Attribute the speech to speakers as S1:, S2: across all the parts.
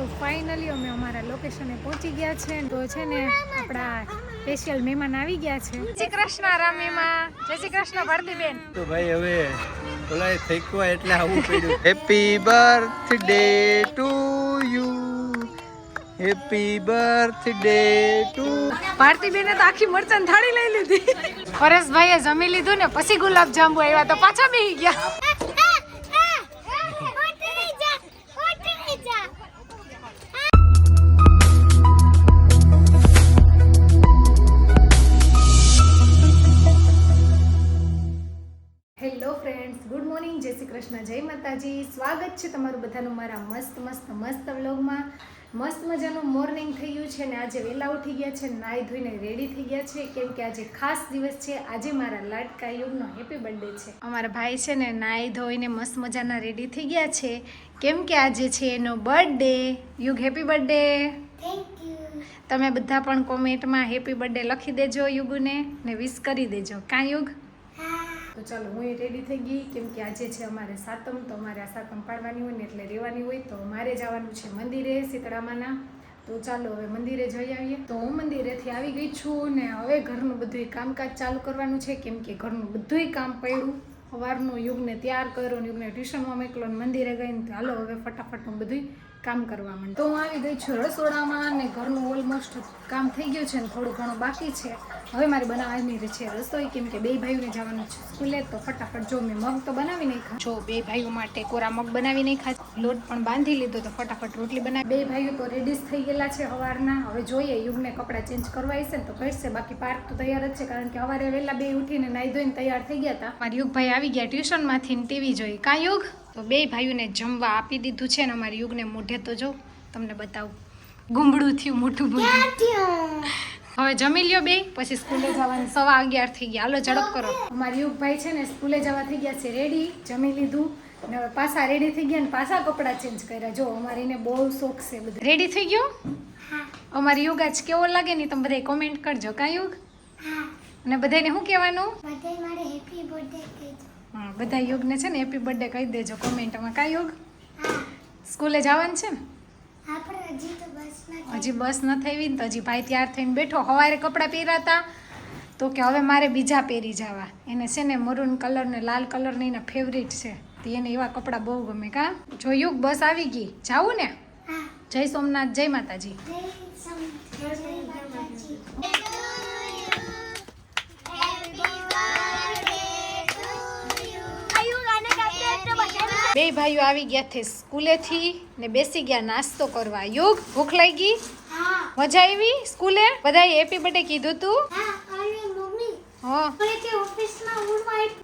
S1: તો ફાઇનલી અમે અમારા લોકેશને પહોંચી ગયા છે. તો છે ને આપણા સ્પેશિયલ મહેમાન આવી ગયા છે. જય શ્રી કૃષ્ણ રામીમાં, જય શ્રી કૃષ્ણ ભારતીબેન.
S2: તો ભાઈ હવે બોલાય થઈ ગયો એટલે આવું પડ્યું. Happy birthday to you, happy birthday to.
S1: ભારતીબેને તો આખી મરચાં થાળી લઈ લીધી. પરેશભાઈએ જમી લીધું ને પછી ગુલાબ જાંબુ આવ્યા તો પાછા બેસી ગયા. હેલો ફ્રેન્ડ્સ, ગુડ મોર્નિંગ, જય શ્રી કૃષ્ણ, જય માતાજી. સ્વાગત છે તમારું બધાનું મારા મસ્ત વ્લોગમાં. મસ્ત મજાનું મોર્નિંગ થઈ ગયું છે ને આજે વહેલા ઉઠી ગયા છે, નાહી ધોઈને રેડી થઈ ગયા છે કેમ કે આજે ખાસ દિવસ છે. આજે મારા લાડકા યુગનો હેપી બર્થડે છે. અમારા ભાઈ છે ને નાહી ધોઈને મસ્ત મજાના રેડી થઈ ગયા છે કેમ કે આજે છે એનો બર્થડે. યુગ હેપી બર્થડે.
S3: Thank you.
S1: તમે બધા પણ કોમેન્ટમાં હેપી બર્થડે લખી દેજો યુગને ને વિશ કરી દેજો. કાં યુગ? તો ચાલો હું રેડી થઈ ગઈ કેમ કે આજે છે અમારે સાતમ. તો અમારે આ સાતમ પાડવાની હોય ને એટલે રહેવાની હોય તો મારે જવાનું છે મંદિરે શીતળામાના. તો ચાલો હવે મંદિરે જઈ આવીએ. તો હું મંદિરેથી આવી ગઈ છું ને હવે ઘરનું બધું કામકાજ ચાલુ કરવાનું છે કેમ કે ઘરનું બધું કામ પડ્યું. સવારનું યુગને તૈયાર કર્યો ને યુગને ટ્યુશનમાં મોકલો ને મંદિરે ગઈને ચાલો હવે ફટાફટનું બધું કામ કરવા માંડ. તો હું આવી ગઈ છું રસોડામાં ને ઘરનું ઓલમોસ્ટ કામ થઈ ગયું છે ને થોડું ઘણું બાકી છે. હવે મારે બનાવવાની છે રસોઈ કેમ કે બે ભાઈઓને જવાનું છે સ્કૂલે. તો ફટાફટ જો મેં મગ તો બનાવી નાખ્યા. જો બે ભાઈઓ માટે કોરા મગ બનાવી નાખ્યા, લોટ પણ બાંધી લીધો તો ફટાફટ રોટલી બનાવી. બે ભાઈઓ તો રેડી થઈ ગયેલા છે સવારના. હવે જોઈએ યુગને કપડાં ચેન્જ કરવા હશે ને તો કરશે, બાકી પાર્ક તો તૈયાર જ છે કારણ કે સવારે વહેલા બે ઉઠીને નાહી ધોઈને તૈયાર થઈ ગયા હતા. મારા યુગભાઈ આવી ગયા ટ્યુશનમાંથી ને ટીવી જોઈ. કાં યુગ? તો બે ભાઈઓને જમવા આપી દીધું છે ને અમારી યુગને મોઢે તો જો તમને બતાવું ગુંબડું થયું મોટું મોટું. હવે જમી લ્યો બે, પછી સ્કૂલે જવાનું 11:15 થઈ ગયા. હાલો ઝડપ કરો. અમારા યુગભાઈ છે ને સ્કૂલે જવા થઈ ગયા છે રેડી, જમી લીધું ને હવે પાછા રેડી થઈ ગયા ને પાછા કપડાં ચેન્જ કર્યા. જો અમારે એને બહુ શોખ છે બધું. રેડી થઈ ગયો? અમારી યુગ આજ કેવો લાગે ને તમે બધા કોમેન્ટ કરજો. કાં યુગ? અને બધાને શું કહેવાનું?
S3: મારે હેપી બર્થડે કહેજો.
S1: હા, બધા યુગને છે ને હેપી બર્થડે કહી દેજો કોમેન્ટમાં. કાં યુગ? સ્કૂલે જવાનું છે ને? હજી બસ ન થઈ ને તો હજી ભાઈ તૈયાર થઈને બેઠો. સવારે કપડાં પહેરાતા તો કે હવે મારે બીજા પહેરી જવા. એને છે ને મરૂન કલર ને લાલ કલર ને એના ફેવરિટ છે તો એને એવા કપડાં બહુ ગમે. કાં? જો યુગ બસ આવી ગઈ, જાવું ને? જય સોમનાથ, જય માતાજી. બે ભાઈઓ આવી ગયા છે સ્કૂલેથી ને બેસી ગયા નાસ્તો કરવા. યુગ ભૂખ લાગી? મજા આવી સ્કૂલે? બધાએ હેપી બર્થડે કીધું તું?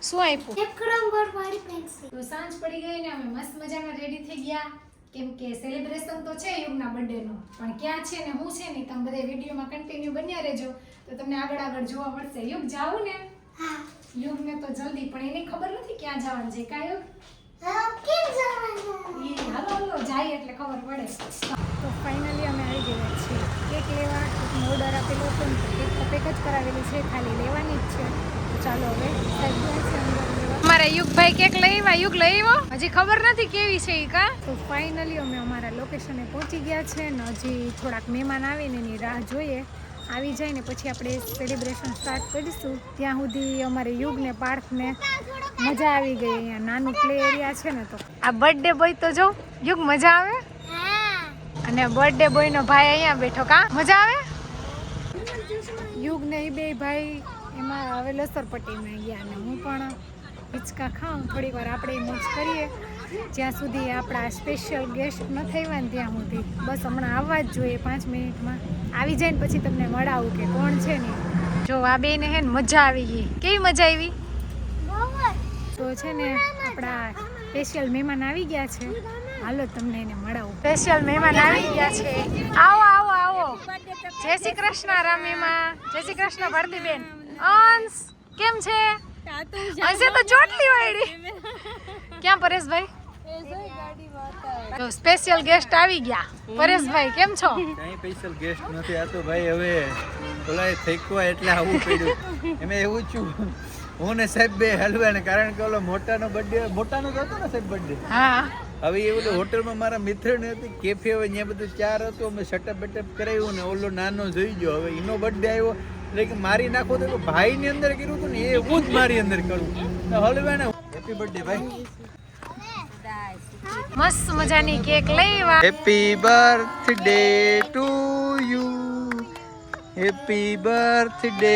S1: શું આપ્યું? તો સાંજ પડી ગઈ ને અમે મસ્ત મજામાં રેડી થઈ ગયા કેમ કે સેલિબ્રેશન તો છે યુગના બર્થડે નું, પણ ક્યાં છે ને હું છે ને તમે બધા વિડીયોમાં કન્ટિન્યુ બન્યા રહેજો તો તમને આગળ જોવા મળશે. યુગ જાવું ને? યુગ ને તો જલ્દી, પણ એને ખબર નથી ક્યાં જવાનું છે. કાં યુગ? હાલો જાય એટલે ખબર પડે. તો ફાઇનલી અમે આવી ગયા છીએ કેક લેવા. કેકનો ઓર્ડર આપેલો હતો ને કેક તો પેક જ કરાવેલી છે, ખાલી લેવાની જ છે. તો ચાલો હવે સાહેબ ગયા છે અંદર લેવા. અમારા યુગભાઈ કેક લઈ આવ્યા. યુગ લઈ આવ્યો? હજી ખબર નથી કેવી છે એ. કાં? તો ફાઇનલી અમે અમારા લોકેશને પહોંચી ગયા છે ને હજી થોડાક મહેમાન આવીને એની રાહ જોઈએ. આવી જાય ને પછી આપણે સેલિબ્રેશન સ્ટાર્ટ કરીશું. ત્યાં સુધી અમારે યુગને પાર્કને મજા આવી ગઈ. અહીંયા નાનું પ્લે એરિયા છે ને તો આ બર્થડે બોય તો જો યુગ મજા આવે. અને બર્થડે બોય નો ભાઈ અહીંયા બેઠો. કાં મજા આવે? યુગ ને એ બે ભાઈ એમાં હવે લસરપટ્ટીમાં ગયા અને હું પણ હિંચકા ખાઉં થોડીક વાર આપણે મોજ કરીએ જ્યાં સુધી આપણા સ્પેશિયલ ગેસ્ટ ન થયા ને ત્યાં સુધી. બસ હમણાં આવવા જ જોઈએ 5 મિનિટમાં. આવી જાય ને પછી તમને મળાવું કે કોણ છે ને. જો આ બેને હે ને મજા આવી ગઈ. કેવી મજા આવી? તો છે ને આપણા સ્પેશિયલ મહેમાન આવી ગયા છે. હાલો તમને એને મળાવું. સ્પેશિયલ મહેમાન આવી ગયા છે. આવો આવો આવો. જય શ્રી કૃષ્ણ રામીમાં, જય શ્રી કૃષ્ણ ભારતીબેન. અંશ કેમ છે? અંશે તો ચોટલી વાળી. ક્યાં પરેશભાઈ? તો સ્પેશિયલ ગેસ્ટ આવી ગયા. પરેશભાઈ કેમ છો?
S2: કઈ સ્પેશિયલ ગેસ્ટ નથી. આ તો ભાઈ હવે બોલાય થઈ ગયો એટલે આવું પડ્યું. એમે એવું છું હું ને સાહેબ બે હલવા ને કારણ કે ઓલો મોટાનો બર્થડે મોટાનો તો હતો ને સાહેબ બર્થડે.
S1: હા
S2: હવે એ ઓલો હોટલમાં મારા મિત્રને હતી કેફે, હવે ત્યાં બધું ચાર હતું, અમે સેટઅપ બેટઅપ કરાવ્યું ને ઓલો નાનો જોઈ ગયો. હવે એનો બર્થડે આવ્યો એટલે કે મારી નાખો તો ભાઈની અંદર કર્યું હતું ને એ હું જ મારી અંદર કરું. હળવે ને હેપી બર્થડે ભાઈ.
S1: મસ્ત મજાની કેક લઈવા.
S2: Happy birthday to you, happy birthday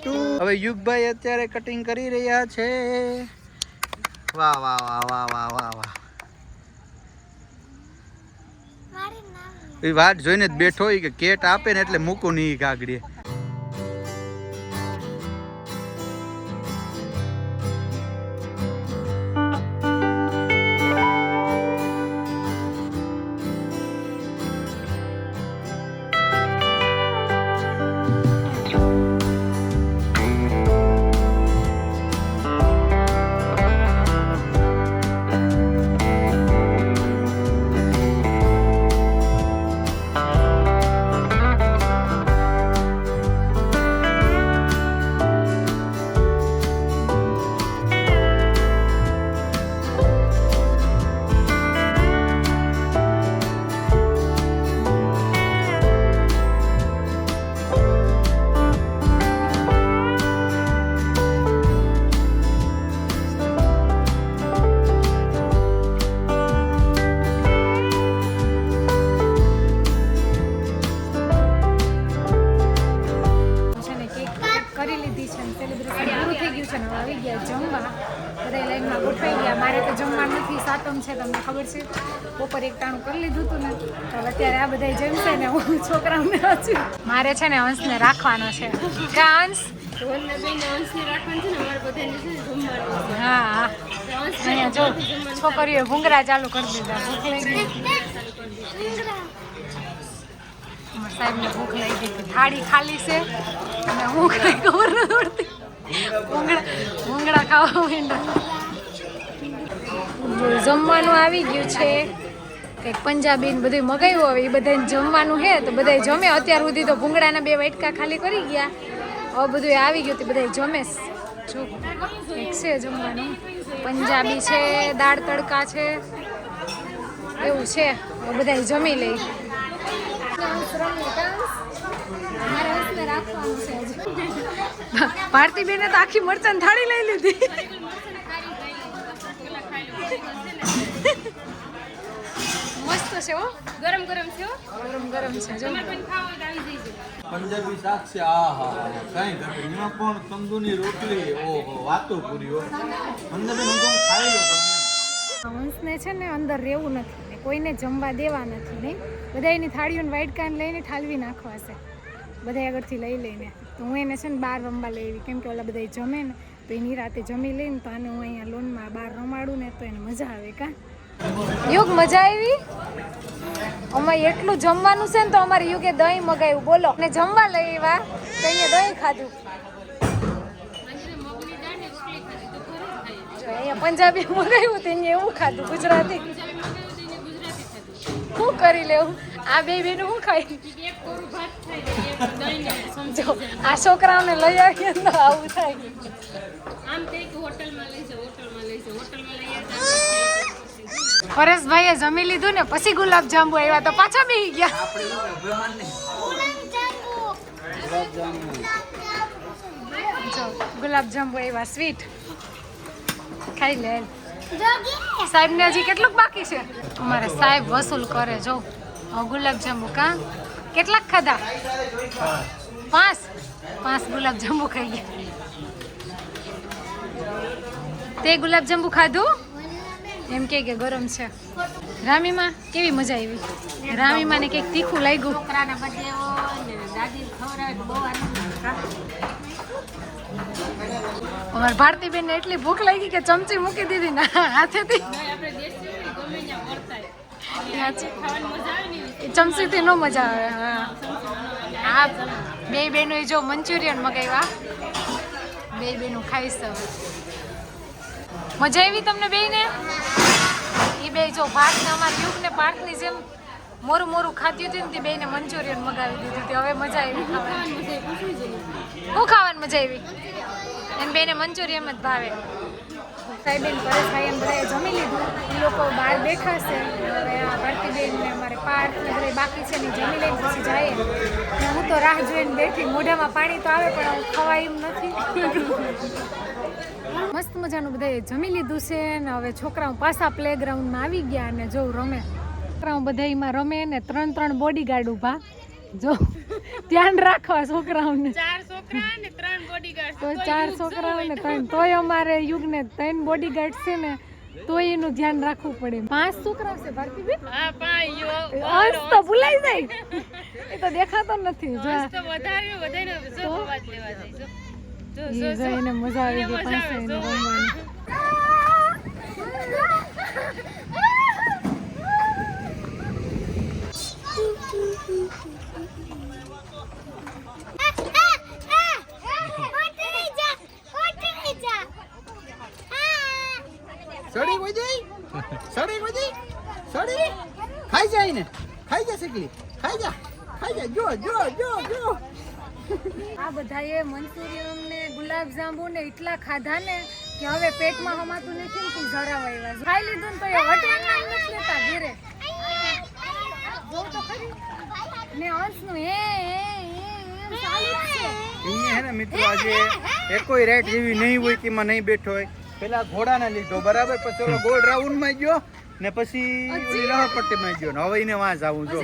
S2: to. હવે યુગભાઈ અત્યારે કટિંગ કરી રહ્યા છે. વાહ વાહ વાહ વાહ વાહ વાહ વાહ.
S3: મારું નામ
S2: એ વાત જોઈને જ બેઠો હોય કે કેટ આપે ને એટલે મૂકું નહીં કાગડીએ.
S1: સાતમ છે તમને ખબર છે, બપોર એક ટાણું કરી લીધું હતું ને, તો અત્યારે આ બધા જમશે ને હું છોકરાઓને વાંચું. મારે છે ને હંસને રાખવાનો છે. કા હંસ? હા હા, અહીંયા જો છોકરીઓ ભૂંગરા ચાલુ કરી દીધા. ભૂખ લાગી સાહેબને ભૂખ લાગી ગઈ. થાળી ખાલી છે અને હું કઈ ખબર નથી પડતી. ભૂંગળા ખાવા માંડ્યા. જમવાનું આવી ગયું છે, કંઈક પંજાબી ને બધું મગાવ્યું. હવે એ બધાને જમવાનું છે તો બધા જમે. અત્યાર સુધી તો ભૂંગળાના 2 વાટકા ખાલી કરી ગયા. હવે બધું આવી ગયું તો બધા જમે. જો કંઈક છે જમવાનું, પંજાબી છે, દાળ તડકા છે, એવું છે. હવે બધા જમી લઈ. ભારતી બેને તો આખી મરચાં થાળી લઈ લીધી. મસ્ત છે હો, ગરમ ગરમ છે હો, ગરમ ગરમ છે. જો
S2: પંજાબી શાક છે. આ હા કઈ ઘટે એમાં પણ તંદુરની રોટલી. ઓહો વાતો પૂરી હો. પંજાબી હું ખાઈ લો.
S1: હંસને છે ને અંદર રહેવું નથી ને કોઈને જમવા દેવા નથી. નહીં બધા એની થાળીઓને વાઈટ કાન લઈને ઠાલવી નાખવા છે બધા આગળથી લઈ લઈને. તો હું એને છે ને બહાર રમવા લઈ આવી, કેમ કે ઓલા બધા જમે ને તો એની રાતે જમી લઈને તો આને હું અહીંયા લોનમાં બહાર રમાડું ને તો એને મજા આવે. કા યુગ મજા આવી? અમારે એટલું જમવાનું છે ને તો અમારે યુગે દહીં મગાવ્યું. બોલો ને જમવા લઈ આવ્યા તો અહીંયા દહીં ખાધું. અહીંયા પંજાબી મગાવ્યું તો અહીંયા એવું ખાધું. ગુજરાતી શું કરી લેવું? આ બે બેનું શું ખાઈ? જો આ છોકરાઓને લઈ આવીએ તો આવું થાય. પરેશભાઈએ જમી લીધું ને પછી ગુલાબ જાંબુ આવ્યા તો પાછા બેસી ગયા. જો ગુલાબ જાંબુ આવ્યા સ્વીટ ખાઈ લે. સાહેબ ને હજી કેટલુંક બાકી છે? અમારે સાહેબ વસૂલ કરે. જો ગુલાબ જાંબુ કા કેટલાક ખાધા? 5 ગુલાબ જાંબુ ખાઈ ગયા. તે ગુલાબ જાંબુ ખાધું? એમ કે ગરમ છે. રામીમાં કેવી મજા આવી? રામીમાં ને કંઈક તીખું લાગ્યું. અમારે ભારતીબેન ને એટલી ભૂખ લાગી કે ચમચી મૂકી દીધી ને હાથેથી. ચમચીથી નો મજા આવે. હા બે બેનો જો મંચુરિયન મગાવ્યા, બે બેનું ખાઈશ. મજા આવી તમને બેયને? એ બે જો ભાત ને અમારા યુગ ને પાર્થની જેમ મોરું મોરું ખાતી હતી ને તે બેયને મંચુરિયન મગાવી દીધું હતી. હવે મજા આવી ખાવાની. શું ખાવાની મજા આવી? એને બેને મંચુરિયન જ ભાવે. સાહેબેન પરેશભાઈ એમ બધાએ જમી લીધું. એ લોકો બહાર બેઠા છે. હવે આ ભારતીબેન ને અમારે પાર્થ ને બધા બાકી છે ને જમી લઈને પછી જાય. ને હું તો રાહ જોઈને બેઠી. મોઢામાં પાણી તો આવે પણ હું ખવાય એમ નથી. મસ્ત મજાનું બધાએ જમી લીધું છે ને હવે છોકરાઓ પાછા પ્લેગ્રાઉન્ડમાં આવી ગયા અને જો રમે. છોકરાઓ બધામાં રમે ને 3 બોડીગાર્ડ ઊભા. જો ધ્યાન રાખવા છોકરાઓને.
S4: 4 છોકરા ને 3 બોડીગાર્ડ.
S1: તો 4 છોકરાઓ ને 3 તોય અમારે યુગને 3 બોડીગાર્ડ છે ને તોય એનું ધ્યાન રાખવું પડે. 5 છોકરા છે ભારતીબેન.
S4: હા 5 યો
S1: અંશ તો ભૂલાઈ જાય. એ તો દેખાતો નથી. જો
S4: તો વધારે જો અવાજ લેવા જાય જો
S1: ઈ જોઈને મજા આવી ગઈ પાસે એને રમવાની.
S2: સડી કોઈ દે સડી ખાઈ જાય ને ખાઈ જા શકલી ખાઈ જા જો
S1: આ બધાએ મંચુરિયન ને ગુલાબ જાંબુ ને એટલા ખાધા ને કે હવે પેટમાં હમાતું નથી ને જરાવા આવ્યા. ખાઈ લીધું ને તો એ વટાણા નથી લેતા ઘરે. જો તો ખરી ને અંશનું એ ચાલુ જ છે.
S2: અહીંયા હે ને મિત્રો આજે એકોય રાઈટ જેવી નહીં હોય કે માં નહીં બેઠો હોય. પેલા ઘોડાને લીધો બરાબર, પછી ઓલો ગોળ રાઉન્ડ માં ગયો ને પછી ઓલી લહરપટ્ટી માં ગયો ને હવે એને વાં જાવું જો.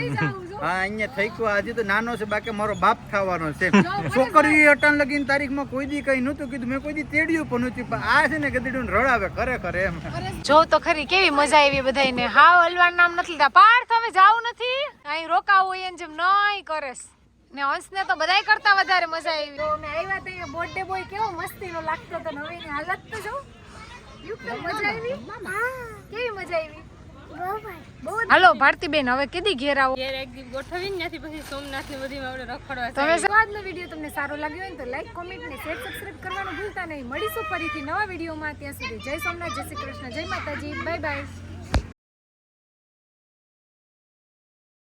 S2: હા અહીંયા થઈ ગયો. આજે તો નાનો છે બાકી મારો બાપ થવાનો છે. છોકરી અટાણ લગીને તારીખમાં કોઈ દી કઈ નહોતું કીધું. મેં કોઈ દી તેડ્યું પણ નહોતું પણ આ છે ને ગધેડું રડાવે ખરેખર એમ.
S1: જો તો ખરી કેવી મજા આવી બધાને. હાવ હલવાનું નામ નથી લીધા. પાર્થ હવે જાવું નથી અહીં રોકાવું હોય એને જેમ નહીં કરેસ ને અંશને તો બધાય કરતા વધારે મજા આવી. તો અમે આવ્યા તો અહીંયા બર્થડે બોય કેવો મસ્તીનો લાગતો તો. હવે એની હાલત તો જો. મજા આવી. કેવી મજા આવી. હાલો ભારતીબેન હવે કીધી ઘેર આવો.
S4: ઘેર એક દી ગોઠવીને ત્યાંથી પછી સોમનાથ ની બધી આપણે રખડવા
S1: તમે આજનો વિડીયો તમને સારો લાગ્યો હોય ને તો લાઈક કોમેન્ટ ને શેર સબસ્ક્રાઇબ કરવાનું ભૂલતા નહીં. મળીશું ફરીથી નવા વિડીયોમાં. ત્યાં સુધી જય સોમનાથ, જય શ્રી કૃષ્ણ, જય માતાજી, બાય બાય.